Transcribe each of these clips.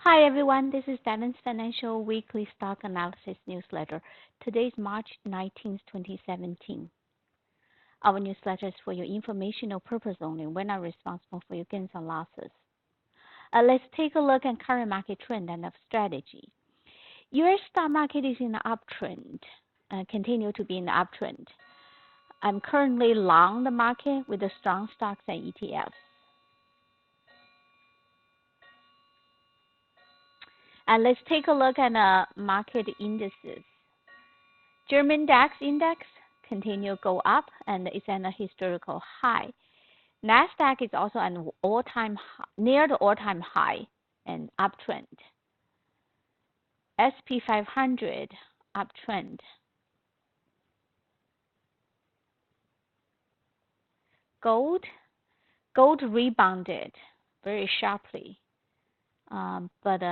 Hi everyone, this is Devins Financial Weekly Stock Analysis Newsletter. Today is March 19th, 2017. Our newsletter is for your informational purpose only. We're not responsible for your gains or losses. Let's take a look at current market trend and strategy. U.S. stock market is in the uptrend, continue to be in the uptrend. I'm currently long the market with the strong stocks and ETFs. And let's take a look at market indices. German DAX index continue to go up and is at a historical high. NASDAQ is also an all-time near the all-time high and uptrend. SP 500 uptrend. Gold rebounded very sharply, but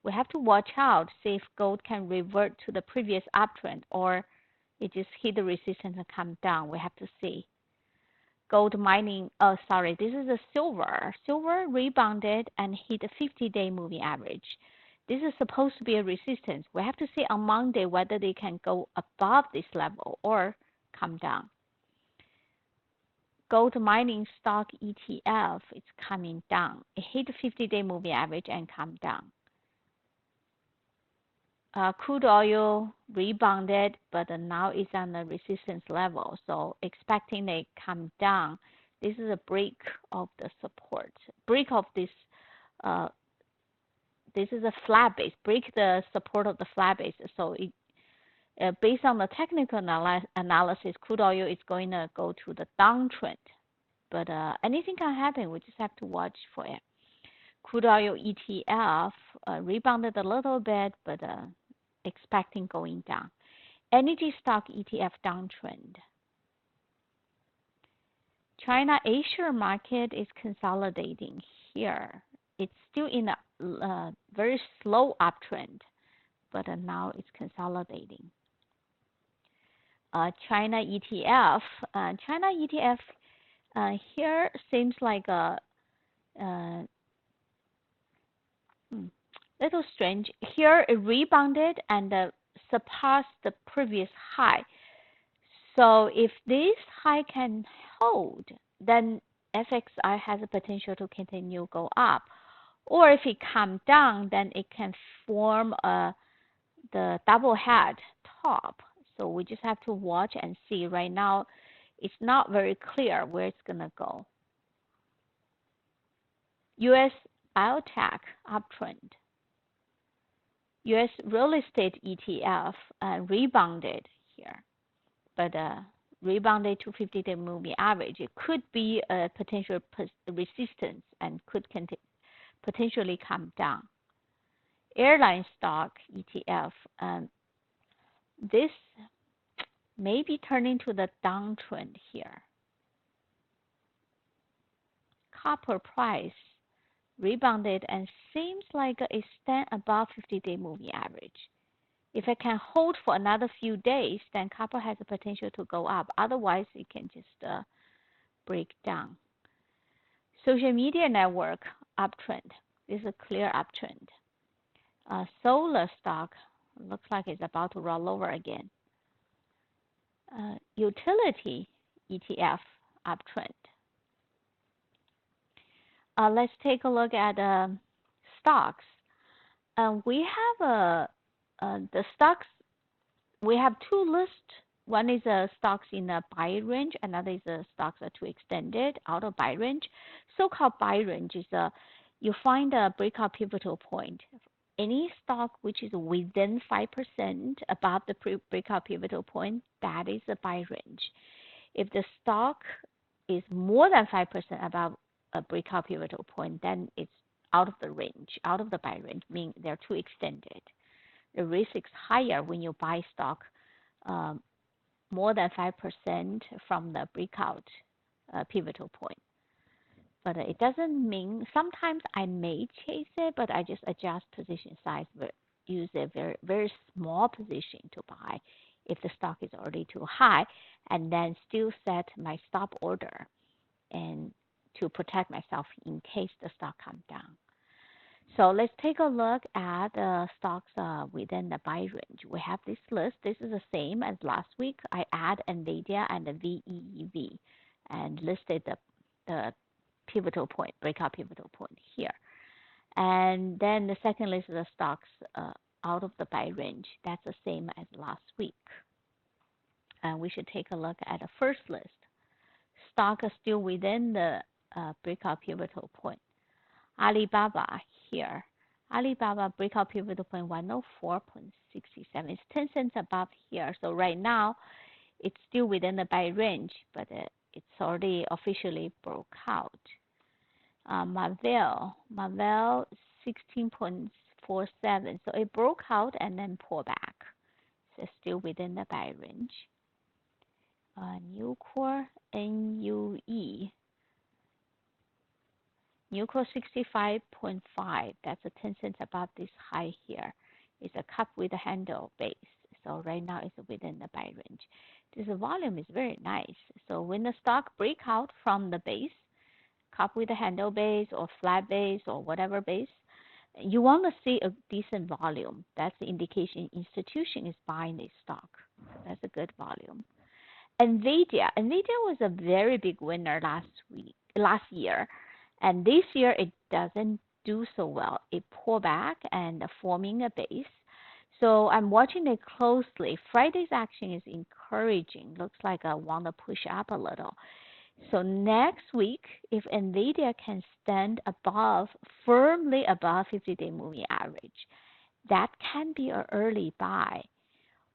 we have to watch out, see if gold can revert to the previous uptrend or it just hit the resistance and come down. We have to see. Gold mining, this is a silver. Silver rebounded and hit a 50-day moving average. This is supposed to be a resistance. We have to see on Monday whether they can go above this level or come down. Gold mining stock ETF is coming down. It hit the 50-day moving average and come down. Crude oil rebounded, but now it's on the resistance level. So expecting they come down. This is a break of the support. Break of this. This is a flat base. Break the support of the flat base. So it, based on the technical analysis, crude oil is going to go to the downtrend. But anything can happen. We just have to watch for it. Crude oil ETF rebounded a little bit, but expecting going down. Energy stock ETF downtrend. China Asia market is consolidating here. It's still in a very slow uptrend, but now it's consolidating. China ETF. China ETF here seems like a little strange. Here it rebounded and surpassed the previous high. So if this high can hold, then FXI has a potential to continue to go up. Or if it comes down, then it can form the double head top. So we just have to watch and see. Right now, it's not very clear where it's going to go. U.S. biotech uptrend. U.S. real estate ETF rebounded here, but rebounded to 50-day moving average. It could be a potential resistance and could potentially come down. Airline stock ETF, this may be turning to the downtrend here. Copper price rebounded and seems like it stands above 50-day moving average. If it can hold for another few days, then copper has the potential to go up. Otherwise, it can just break down. Social media network uptrend. This is a clear uptrend. Solar stock looks like it's about to roll over again. Utility ETF uptrend. Let's take a look at stocks. We have the stocks. We have two lists. One is stocks in a buy range. Another is stocks are too extended out of buy range. So-called buy range is you find a breakout pivotal point. Any stock which is within 5% above the breakout pivotal point, that is a buy range. If the stock is more than 5% above a breakout pivotal point, then it's out of the range, out of the buy range, meaning they're too extended. The risk is higher when you buy stock more than 5% from the breakout pivotal point. But it doesn't mean, sometimes I may chase it, but I just adjust position size, use a very, very small position to buy if the stock is already too high, and then still set my stop order and to protect myself in case the stock comes down. So let's take a look at stocks within the buy range. We have this list. This is the same as last week. I add NVIDIA and the VEEV and listed the pivotal point, breakout pivotal point here. And then the second list is the stocks out of the buy range. That's the same as last week. And we should take a look at the first list. Stock is still within the breakout pivotal point. Alibaba here. Alibaba breakout pivotal point 104.67. It's 10 cents above here. So right now, it's still within the buy range, but it's already officially broke out. Marvell 16.47. So it broke out and then pulled back. So it's still within the buy range. Nucor, NUE. Nucor 65.5. That's a 10 cents above this high here. It's a cup with a handle base. So right now it's within the buy range. This volume is very nice. So when the stock break out from the base, cup with a handle base or flat base or whatever base, you want to see a decent volume. That's the indication institution is buying this stock. So that's a good volume. NVIDIA was a very big winner last year, and this year it doesn't do so well. It pulled back and forming a base. So I'm watching it closely. Friday's action is encouraging. Looks like I want to push up a little. So next week, if NVIDIA can stand firmly above 50-day moving average, that can be an early buy.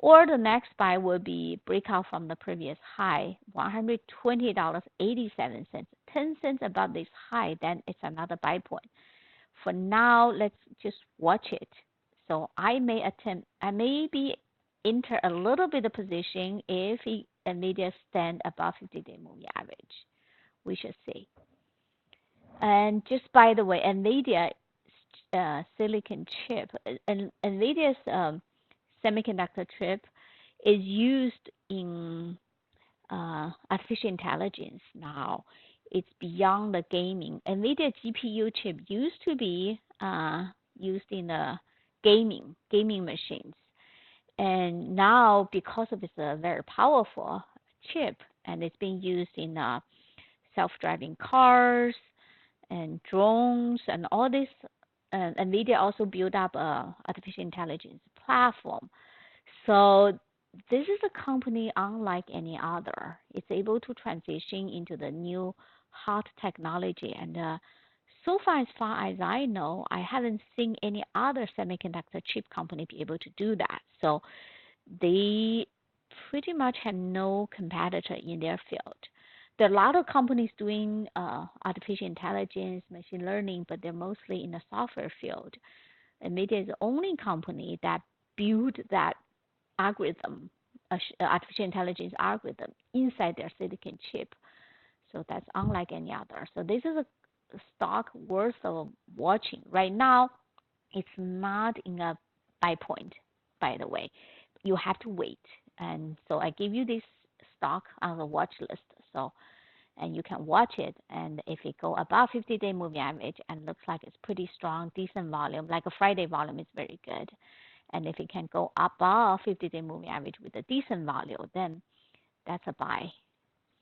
Or the next buy will be breakout from the previous high, $120.87, 10 cents above this high, then it's another buy point. For now, let's just watch it. So I may be enter a little bit of position if NVIDIA stand above 50-day moving average. We should see. And just by the way, NVIDIA silicon chip, and NVIDIA's semiconductor chip is used in artificial intelligence now. It's beyond the gaming. NVIDIA GPU chip used to be used in the gaming machines. And now, because of its very powerful chip, and it's being used in self-driving cars and drones and all this, NVIDIA also built up a artificial intelligence platform. So this is a company unlike any other. It's able to transition into the new hot technology. And so far as I know, I haven't seen any other semiconductor chip company be able to do that. So they pretty much have no competitor in their field. There are a lot of companies doing artificial intelligence, machine learning, but they're mostly in the software field. NVIDIA is the only company that built that algorithm, artificial intelligence algorithm inside their silicon chip. So that's unlike any other. So this is a stock worth of watching. Right now, it's not in a buy point, by the way. You have to wait. And so I give you this stock on the watch list. So, and you can watch it. And if it go above 50-day moving average and looks like it's pretty strong, decent volume, like a Friday volume is very good. And if it can go above 50-day moving average with a decent value, then that's a buy.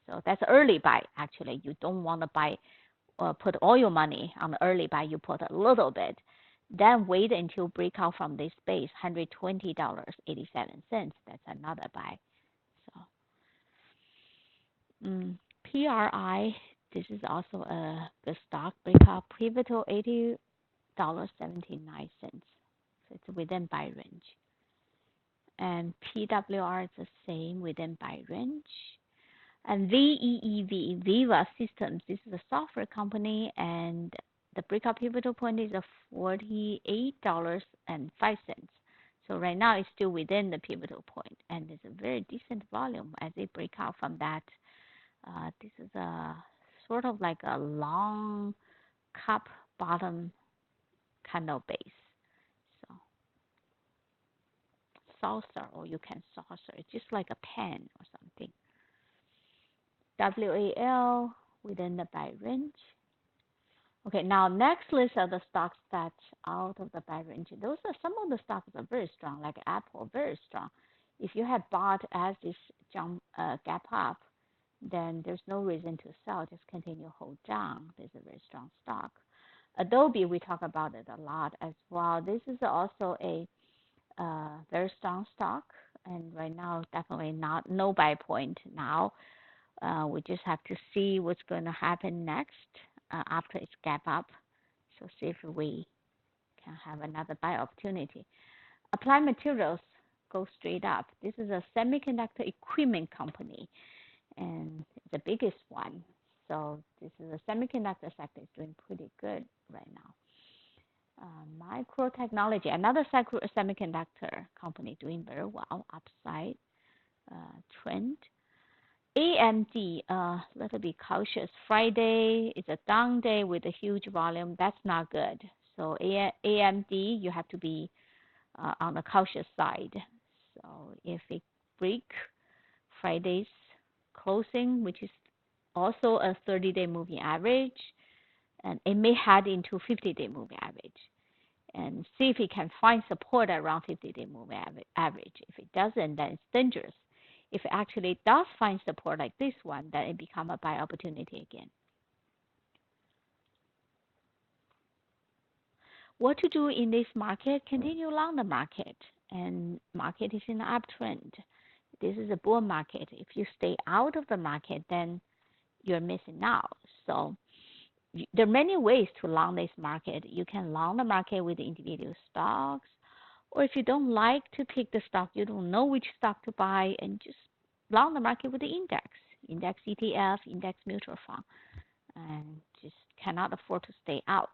So that's early buy, actually. You don't want to buy or put all your money on the early buy. You put a little bit. Then wait until breakout from this base, $120.87. That's another buy. So PRI, this is also a good stock. Breakout pivotal $80.79. So it's within buy range. And PWR is the same within buy range. And VEEV, Viva Systems, this is a software company, and the breakout pivotal point is $48.05. So right now it's still within the pivotal point, and it's a very decent volume as they break out from that. This is a sort of like a long cup bottom candle base. So saucer, or you can saucer. It's just like a pen or something. WAL within the buy range. Okay, now next list are the stocks that's out of the buy range. Those are some of the stocks are very strong, like Apple, very strong. If you had bought as this jump gap up, then there's no reason to sell. Just continue hold down. There's a very strong stock. Adobe, we talk about it a lot as well. This is also a very strong stock, and right now definitely not no buy point now. We just have to see what's going to happen next after its gap up. So see if we can have another buy opportunity. Applied Materials go straight up. This is a semiconductor equipment company, and the biggest one. So this is a semiconductor sector is doing pretty good right now. Microtechnology, another semiconductor company doing very well, upside trend. AMD, a little bit cautious. Friday is a down day with a huge volume. That's not good. So AMD, you have to be on the cautious side. So if it break Friday's closing, which is also a 30-day moving average, and it may head into 50-day moving average. And see if it can find support around 50-day moving average. If it doesn't, then it's dangerous. If it actually does find support like this one, then it becomes a buy opportunity again. What to do in this market? Continue long the market, and market is in an uptrend. This is a bull market. If you stay out of the market, then you're missing out. So there are many ways to long this market. You can long the market with individual stocks, or if you don't like to pick the stock, you don't know which stock to buy, and just long the market with the index ETF, index mutual fund, and just cannot afford to stay out.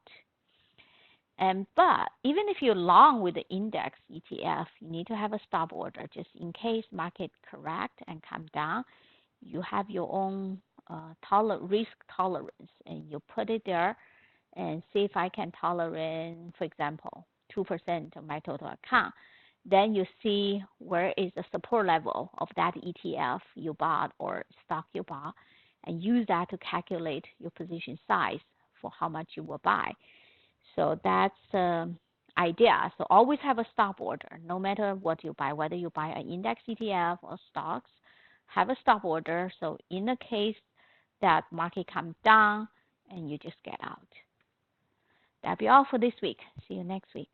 But even if you're long with the index ETF, you need to have a stop order just in case market correct and come down. You have your own risk tolerance, and you put it there and see if I can tolerate, for example, 2% of my total account. Then you see where is the support level of that ETF you bought or stock you bought, and use that to calculate your position size for how much you will buy. So that's the idea. So always have a stop order, no matter what you buy, whether you buy an index ETF or stocks, have a stop order. So in the case that market comes down, and you just get out. That'll be all for this week. See you next week.